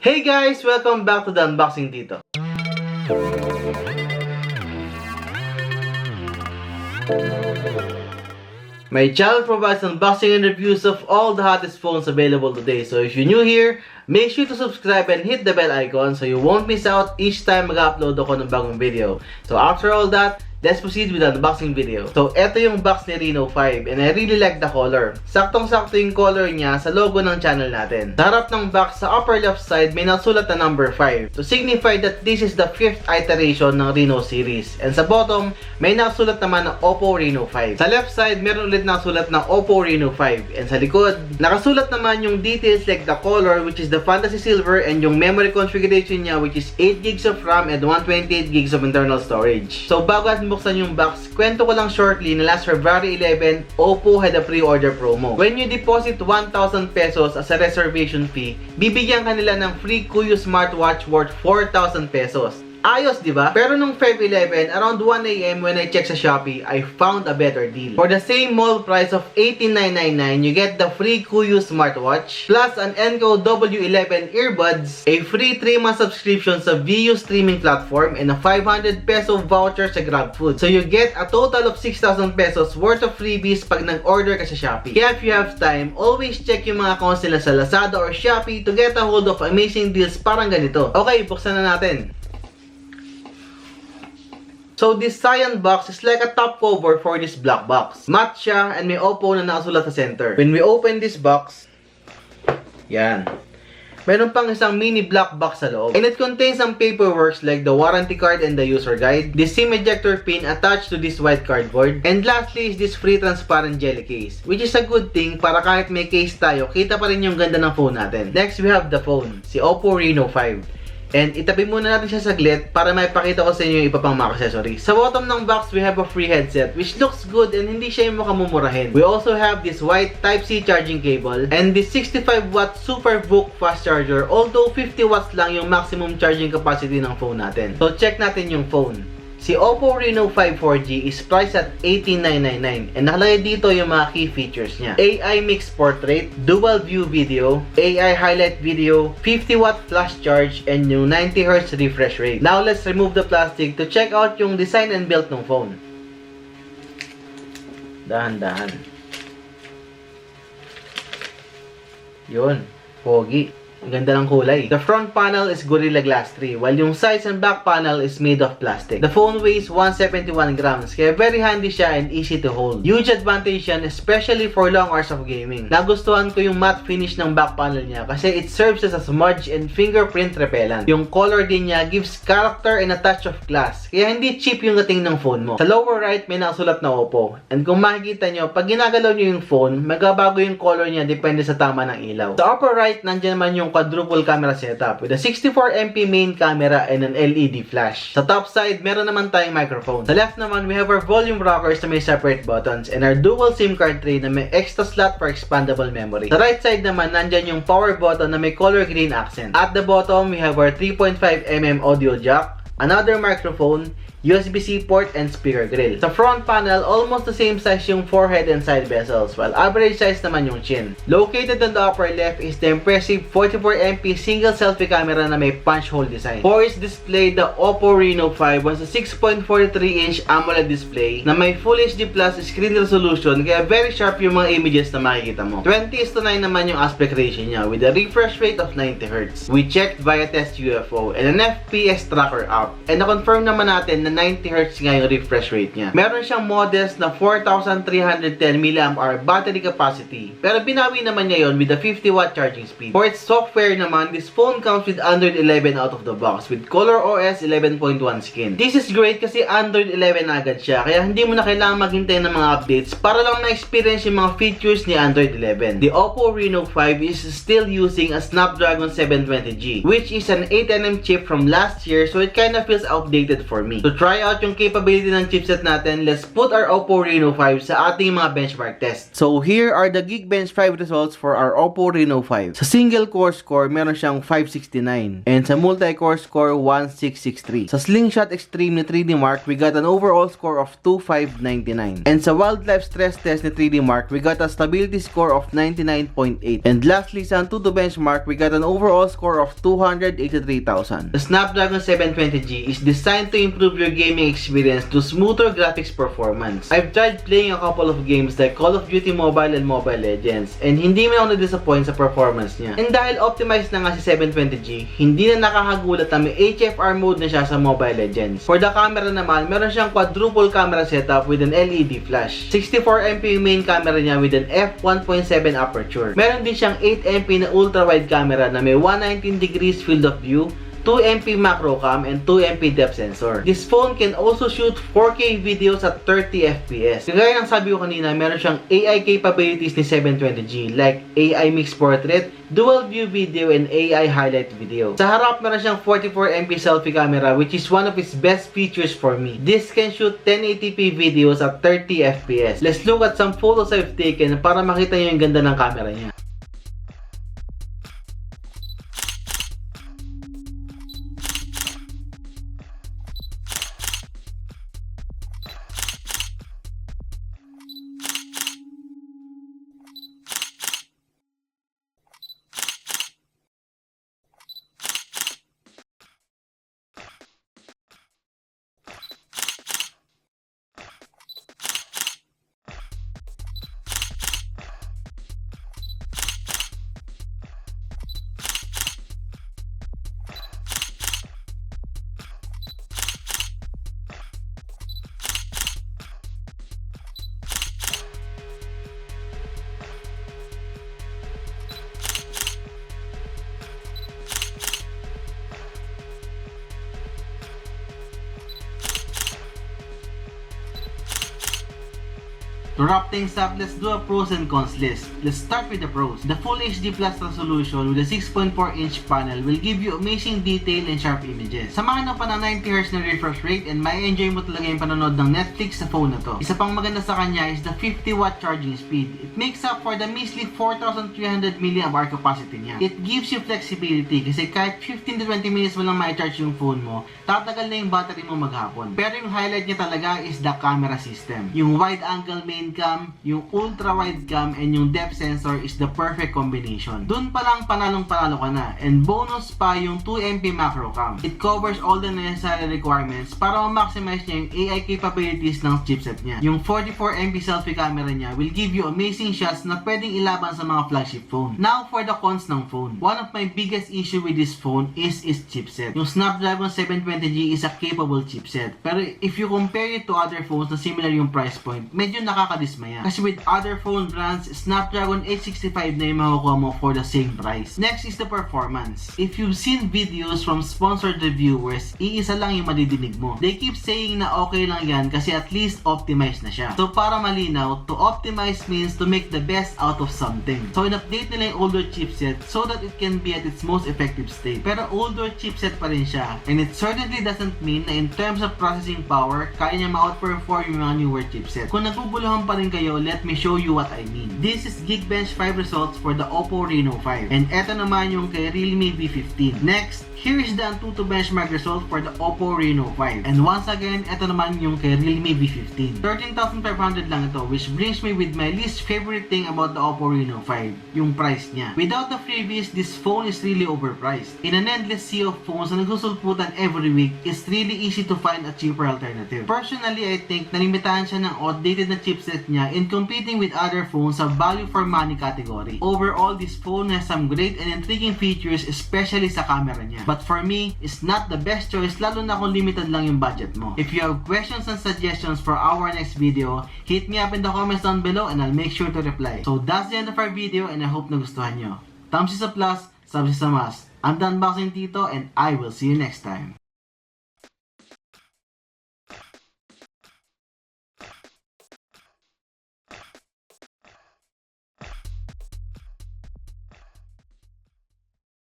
Hey guys! Welcome back to the Unboxing Tito. My channel provides unboxing and reviews of all the hottest phones available today. So if you're new here, make sure to subscribe and hit the bell icon so you won't miss out each time mag-upload ako ng bagong video. So after all that, let's proceed with the unboxing video. So, eto yung box ni Reno 5 and I really like the color. Saktong-sakto yung color niya sa logo ng channel natin. Sa harap ng box, sa upper left side, may nasulat na number 5 to signify that this is the 5th iteration ng Reno series. And sa bottom, may nasulat naman ng OPPO Reno 5. Sa left side, meron ulit nasulat ng OPPO Reno 5. And sa likod, nakasulat naman yung details like the color, which is the fantasy silver, and yung memory configuration niya, which is 8GB of RAM and 128GB of internal storage. So, bago at buksan yung box, kwento ko lang shortly na last February 11, OPPO had a pre-order promo. When you deposit 1,000 pesos as a reservation fee, bibigyan ka nila ng free Kuyu smartwatch worth 4,000 pesos. Ayos, di ba? Pero nung Feb 11, around 1 AM when I checked sa Shopee, I found a better deal. For the same mall price of 18,999, you get the free Kuyu smartwatch, plus an Enco W11 earbuds, a free 3-month subscription sa VU streaming platform, and a 500 peso voucher sa GrabFood. So you get a total of 6,000 pesos worth of freebies pag nag-order ka sa Shopee. Kaya if you have time, always check yung mga accounts nila sa Lazada or Shopee to get a hold of amazing deals parang ganito. Okay, buksan na natin. So this cyan box is like a top cover for this black box. Matte siya and may OPPO na nakasulat sa center. When we open this box, yan. Meron pang isang mini black box sa loob. And it contains some paperwork like the warranty card and the user guide, the SIM ejector pin attached to this white cardboard, and lastly is this free transparent jelly case, which is a good thing para kahit may case tayo, kita pa rin yung ganda ng phone natin. Next, we have the phone, si OPPO Reno 5. And itabi muna natin siya saglit para maipakita ko sa inyo yung iba pang mga accessories. Sa bottom ng box, we have a free headset which looks good and hindi siya yung makamumurahin. We also have this white Type-C charging cable and this 65W SuperVOOC fast charger, although 50W lang yung maximum charging capacity ng phone natin. So check natin yung phone. Si OPPO Reno 5 4G is priced at 18,999 and nakalagay dito yung mga key features niya. AI mixed portrait, dual view video, AI highlight video, 50W flash charge, and yung 90Hz refresh rate. Now let's remove the plastic to check out yung design and build ng phone. Dahan-dahan. Yun, pogi. Ang ganda ng kulay. The front panel is Gorilla Glass 3, while yung sides and back panel is made of plastic. The phone weighs 171 grams, kaya very handy siya and easy to hold. Huge advantage yan, especially for long hours of gaming. Nagustuhan ko yung matte finish ng back panel niya kasi it serves as a smudge and fingerprint repellent. Yung color din niya gives character and a touch of class, kaya hindi cheap yung dating ng phone mo. Sa lower right, may nakasulat na OPPO. And kung makikita nyo, pag ginagalaw nyo yung phone, magabago yung color niya depende sa tama ng ilaw. Sa upper right, nandiyan naman yung quadruple camera setup with a 64MP main camera and an LED flash. Sa top side, meron naman tayong microphone. Sa left naman, we have our volume rockers na may separate buttons and our dual SIM card tray na may extra slot for expandable memory. Sa right side naman, nandyan yung power button na may color green accent. At the bottom, we have our 3.5mm audio jack, another microphone, USB-C port, and speaker grill. Sa front panel, almost the same size yung forehead and side bezels, while average size naman yung chin. Located on the upper left is the impressive 44MP single selfie camera na may punch hole design. For its display, the OPPO Reno 5 was a 6.43-inch AMOLED display na may Full HD Plus screen resolution, kaya very sharp yung mga images na makikita mo. 20:9 naman yung aspect ratio niya with a refresh rate of 90Hz. We checked via test UFO and an FPS tracker app, and na-confirm naman natin na 90Hz nga yung refresh rate niya. Meron siyang modest na 4,310 mAh battery capacity, pero binawi naman niya yon with a 50W charging speed. For its software naman, this phone comes with Android 11 out of the box with ColorOS 11.1 skin. This is great kasi Android 11 agad siya, kaya hindi mo na kailangan maghintay ng mga updates para lang na-experience yung mga features ni Android 11. The OPPO Reno 5 is still using a Snapdragon 720G, which is an 8nm chip from last year, so it kinda feels outdated for me. To try try out yung capability ng chipset natin, let's put our OPPO Reno 5 sa ating mga benchmark test. So here are the Geekbench 5 results for our OPPO Reno 5. Sa single core score, meron siyang 569. And sa multi-core score, 1663. Sa Slingshot Extreme ni 3D Mark, we got an overall score of 2599. And sa Wildlife Stress Test ni 3D Mark, we got a stability score of 99.8. And lastly, sa Antutu Benchmark, we got an overall score of 283,000. The Snapdragon 720G is designed to improve your gaming experience to smoother graphics performance. I've tried playing a couple of games like Call of Duty Mobile and Mobile Legends, and hindi man ako na-disappoint sa performance niya. And dahil optimized na nga si 720G, hindi na nakakagulat na may HFR mode na siya sa Mobile Legends. For the camera naman, meron siyang quadruple camera setup with an LED flash. 64MP yung main camera niya with an f1.7 aperture. Meron din siyang 8MP na ultra-wide camera na may 119 degrees field of view, 2MP macro cam, and 2MP depth sensor. This phone can also shoot 4K videos at 30 FPS. Kagaya ng sabi ko kanina, meron siyang AI capabilities ni 720G like AI mixed portrait, dual view video, and AI highlight video. Sa harap, meron siyang 44MP selfie camera which is one of its best features for me. This can shoot 1080p videos at 30 FPS. Let's look at some photos I've taken para makita nyo yung ganda ng camera niya. To wrap things up, let's do a pros and cons list. Let's start with the pros. The Full HD Plus resolution with a 6.4-inch panel will give you amazing detail and sharp images. Samahan na pa ng 90Hz na refresh rate and may enjoy mo talaga yung panonood ng Netflix sa phone na to. Isa pang maganda sa kanya is the 50-watt charging speed. It makes up for the measly 4,300 mAh capacity niya. It gives you flexibility kasi kahit 15 to 20 minutes mo lang ma-charge yung phone mo, tatagal na yung battery mo maghapon. Pero yung highlight niya talaga is the camera system. Yung wide angle main cam, yung ultra wide cam, and yung depth sensor is the perfect combination. Dun pa lang panalong-panalo ka na. And bonus pa yung 2MP macro cam. It covers all the necessary requirements para ma-maximize niya yung AI capabilities ng chipset niya. Yung 44MP selfie camera niya will give you amazing shots na pwedeng ilaban sa mga flagship phone. Now for the cons ng phone. One of my biggest issue with this phone is its chipset. Yung Snapdragon 720G is a capable chipset. Pero if you compare it to other phones na similar yung price point, medyo nakakadismaya. Kasi with other phone brands, Snapdragon 865 na yung makukuha mo for the same price. Next is the performance. If you've seen videos from sponsored reviewers, iisa lang yung madidinig mo. They keep saying na okay lang yan kasi at least optimized na siya. So para malinaw, to optimize means to make the best out of something. So in-update nila yung older chipset so that it can be at its most effective state. Pero older chipset pa rin siya. And it certainly doesn't mean na in terms of processing power, kaya niya ma-outperform yung mga newer chipset. Kung naguguluhan pa rin kayo, let me show you what I mean. This is Geekbench 5 results for the OPPO Reno 5. And eto naman yung kay Realme V15. Next, here is the Antutu benchmark result for the OPPO Reno 5. And once again, eto naman yung kay Realme V15. 13,500 lang ito, which brings me with my least favorite thing about the OPPO Reno 5, yung price niya. Without the freebies, this phone is really overpriced. In an endless sea of phones na nagsusulputan every week, it's really easy to find a cheaper alternative. Personally, I think nalimitahan siya ng outdated na chipset niya in competing with other phones sa value for money category. Overall, this phone has some great and intriguing features, especially sa camera niya. But for me, it's not the best choice lalo na kung limited lang yung budget mo. If you have questions and suggestions for our next video, hit me up in the comments down below and I'll make sure to reply. So that's the end of our video and I hope nagustuhan nyo. Thumbs is a plus, subs is a must. I'm the Unboxing Tito and I will see you next time.